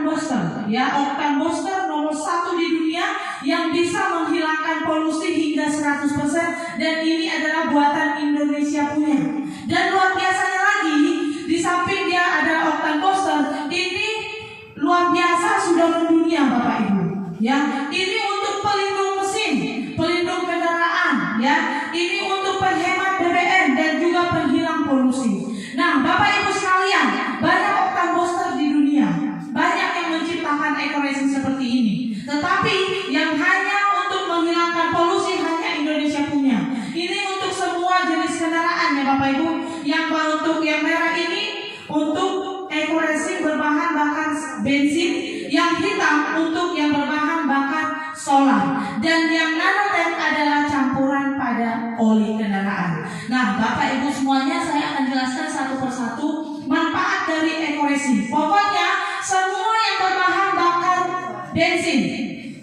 booster, ya, oktan booster nomor 1 di dunia yang bisa menghilangkan polusi hingga 100%, dan ini adalah buatan Indonesia punya. Dan luar biasanya lagi, di samping dia ada oktan booster, ini luar biasa sudah mendunia Bapak Ibu. Ya, ini untuk pelindung mesin, pelindung kendaraan, ya, ini untuk penghemat BBM dan juga penghilang polusi. Nah, Bapak Ibu sekalian, banyak oktan booster di dunia, banyak yang menciptakan eco-racing seperti ini. Tetapi yang hanya untuk menghilangkan polusi hanya Indonesia punya. Ini untuk semua jenis kendaraan ya Bapak Ibu. Yang untuk yang merah ini untuk eco-racing berbahan bakar bensin, yang hitam untuk yang berbahan bakar solar, dan yang nanotech adalah campuran pada oli kendaraan. Nah, Bapak Ibu semuanya, saya akan jelaskan satu persatu manfaat dari eco-racing. Pokoknya semua yang berbahan bakar bensin.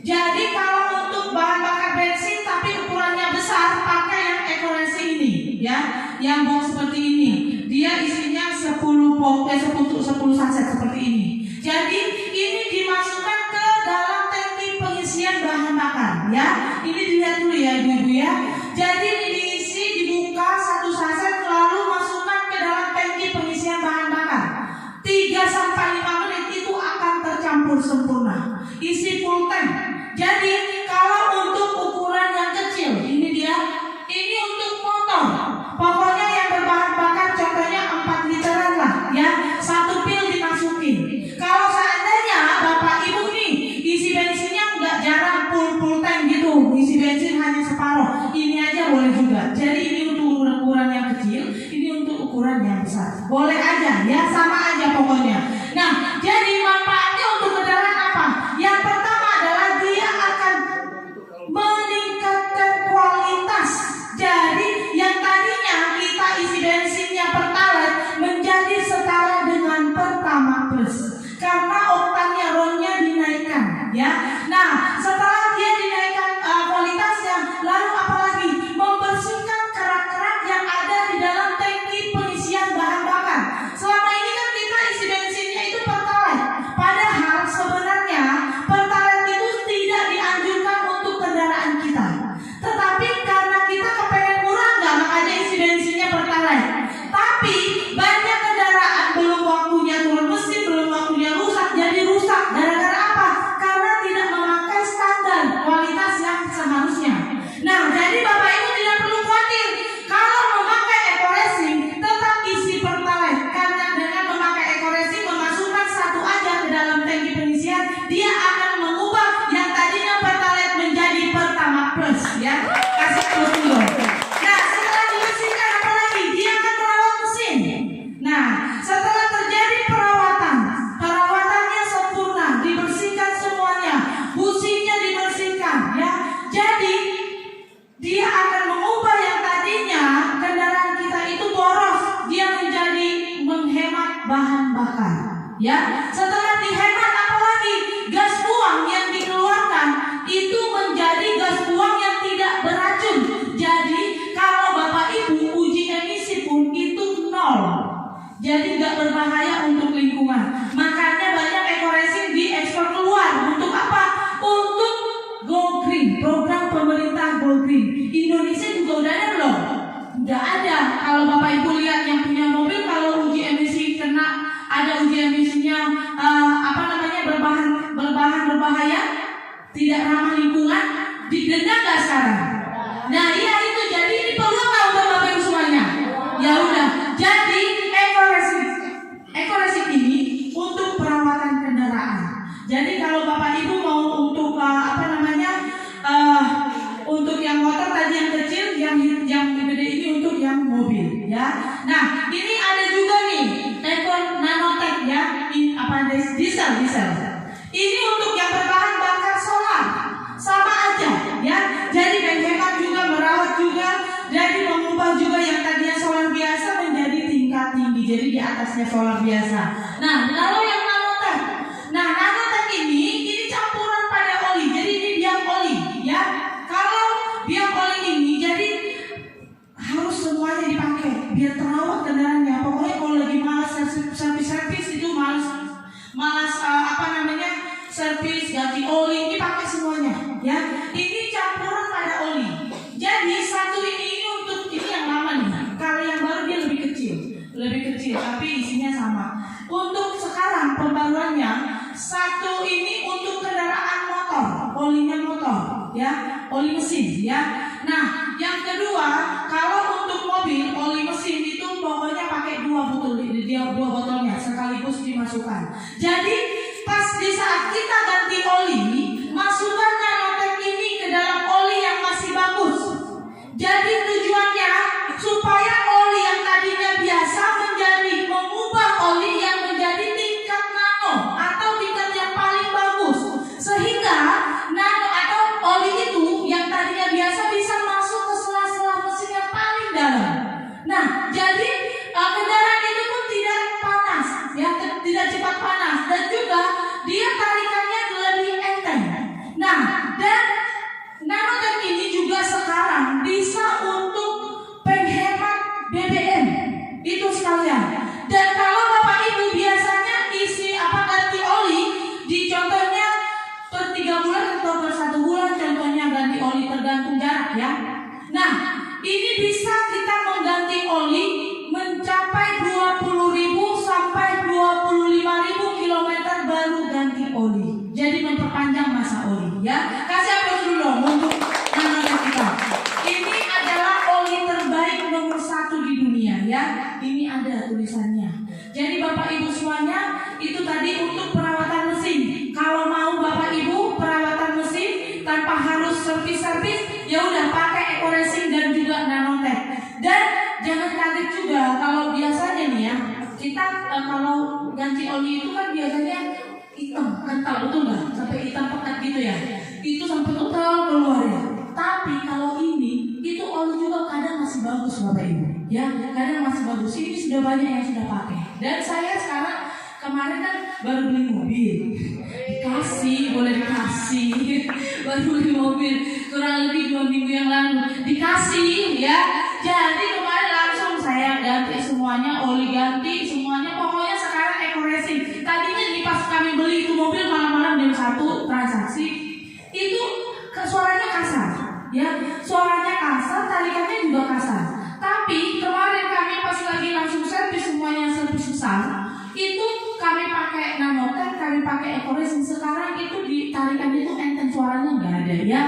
Jadi kalau untuk bahan bakar bensin tapi ukurannya besar, pakai yang eco-racing ini, ya, yang box seperti ini. Dia isinya 10 saset seperti ini. Jadi ini dimasukkan ke dalam tangki pengisian bahan bakar, ya. Ini dilihat dulu ya Ibu-ibu ya. Jadi ini diisi, dibuka satu saset, lalu masukkan ke dalam tangki pengisian bahan bakar. 3-5 menit itu akan tercampur sempurna. Isi full tank. Jadi kalau untuk ukuran yang kecil, ini dia. Ini untuk motor. Pokoknya yang berbahan bakar contohnya 4 literan lah, ya. 1 pil dimasukin. Kalau seandainya Bapak Ibu nih isi bensinnya nggak jarang full tank gitu, isi bensin hanya separuh, ini aja boleh juga. Jadi ini untuk ukuran yang kecil, ini untuk ukuran yang besar. Boleh aja ya, sama aja pokoknya. Nah, jadi manfaatnya untuk kendaraan apa? Yang pertama adalah dia akan meningkatkan kualitas. Jadi yang tadinya kita isi bensinnya Pertalite menjadi setara dengan Pertamax Plus, karena oktannya RON-nya dinaikkan, ya. Nah, setelah dia dinaikkan kualitasnya, lalu apalagi membersihkan kerak-kerak yang ada di dalam tangki pengisian bahan bakar. Selama ini kan kita isi bensinnya itu Pertalite, padahal sebenarnya Pertalite itu tidak dianjurkan untuk kendaraan kita. Tetapi karena kita kepengen murah nggak, makanya isi bensinnya Pertalite. Tapi banyak kendaraan belum waktunya turun mesin, belum waktunya rusak, jadi rusak. Gara-gara apa? Karena tidak memakai standar kualitas yang seharusnya. Nah, jadi Bapak Ibu tidak perlu khawatir. Kalau memakai eco-racing, tetap isi Pertalite. Karena dengan memakai eco-racing, memasukkan satu aja ke dalam tangki pengisian, dia akan mengubah yang tadinya Pertalite menjadi Pertamax Plus, ya. Kasih terus dulu. Nah, setelah dibersihkan apa lagi? Dia akan merawat mesin. Nah, setelah terjadi perawatannya sempurna, dibersihkan semuanya, businya dibersihkan, ya. Jadi dia akan mengubah yang tadinya kendaraan kita itu boros, dia menjadi menghemat bahan bakar, ya. Setelah dihemat apalagi? Gas buang yang dikeluarkan itu menjadi gas buang yang tidak beracun. Jadi kalau Bapak Ibu uji emisi pun itu 0. Jadi nggak berbahaya untuk lingkungan. Makanya banyak eco-racing diekspor keluar. Untuk apa? Untuk Go Green, program pemerintah Go Green. Indonesia juga udah ada belum? Udah ada. Kalau Bapak Ibu lihat yang punya mobil, kalau uji emisi kena, ada uji emisinya berbahan berbahaya, tidak ramah lingkungan, didenda nggak sekarang? Nah, iya itu. Jadi ini perlu nggak untuk Bapak Ibu semuanya? Ya udah. Jadi eco-racing ini untuk perawatan kendaraan. Jadi kalau Bapak Ibu mau untuk untuk yang motor tadi yang kecil, yang gede ini untuk yang mobil, ya. Nah, ini ada juga nih eco nanotech, ya. Diesel. Ini untuk yang berbahan bakar solar, sama aja, ya. Jadi menghemat juga, merawat juga, jadi mengubah juga yang tadinya solar biasa menjadi tingkat tinggi, jadi di atasnya solar biasa. Nah, kalau yang nanotech, ini campuran pada oli, jadi ini biang oli, ya. Kalau biang oli ini, jadi harus semuanya dipakai biar terawat kendaraannya. Pokoknya kalau lagi malas servis itu malas servis, ganti oli, ini pakai semuanya ya. Ini campuran pada oli. Jadi satu ini untuk ini yang lama nih. Kalau yang baru dia lebih kecil, tapi isinya sama. Untuk sekarang pembaruannya satu ini untuk kendaraan motor, olinya motor ya, oli mesin ya. Nah, yang kedua kalau untuk mobil oli mesin itu pokoknya pakai dua botolnya sekaligus dimasukkan. Jadi pas di saat kita ganti oli, masukkan nanotek ini ke dalam oli yang masih bagus. Jadi tujuannya supaya oli yang tadinya biasa menjadi mengubah oli yang menjadi tingkat nano atau tingkat yang paling bagus, sehingga nano atau oli itu yang tadinya biasa bisa masuk ke sela-sela mesin yang paling dalam. Nah, jadi kendaraan itu pun tidak panas, ya, tidak cepat panas, dan juga dia tarikannya lebih enteng. Nah, dan nanotek ini juga sekarang bisa untuk penghemat BBM itu sekalian. Dan kalau Bapak Ibu biasanya isi ganti oli di contohnya per 3 bulan atau per 1 bulan contohnya ganti oli tergantung jarak ya. Nah, ini bisa kita mengganti oli mencapai 20.000 sampai 25.000 km baru ganti oli. Jadi memperpanjang masa oli ya. Kasih aplaus dulu dong untuk nanotek kita. Ini adalah oli terbaik nomor 1 di dunia ya. Ini ada tulisannya. Jadi Bapak Ibu semuanya itu tadi untuk perawatan mesin. Kalau mau Bapak Ibu perawatan mesin tanpa harus servis-servis, ya udah pakai Eco Racing dan juga nanotek. Dan jangan kaget juga kalau biasanya nih ya, kita kalau ganti oli itu kan biasanya hitam kental, betul nggak? Sampai hitam pekat gitu ya. Itu sampai total keluar ya. Tapi kalau ini itu oli juga kadang masih bagus Bapak Ibu. Ya, kadang masih bagus. Ini sudah banyak yang sudah pakai. Dan saya sekarang kemarin kan baru beli mobil. Boleh dikasih. Baru beli mobil kurang lebih 2 minggu yang lalu. Dikasih ya. Jadi kemarin langsung saya ganti semuanya, oli ganti semuanya. Pokoknya sekarang Eco Racing. Tadinya nih pas kami beli itu mobil malam-malam jam 1 transaksi itu suaranya kasar. Ya, suaranya kasar, tarikannya juga kasar. Tapi kemarin kami pas lagi langsung servis semuanya servis besar, itu kami pakai nanotek, kami pakai Eco Racing. Sekarang itu ditarikan itu enteng, suaranya nggak ada ya.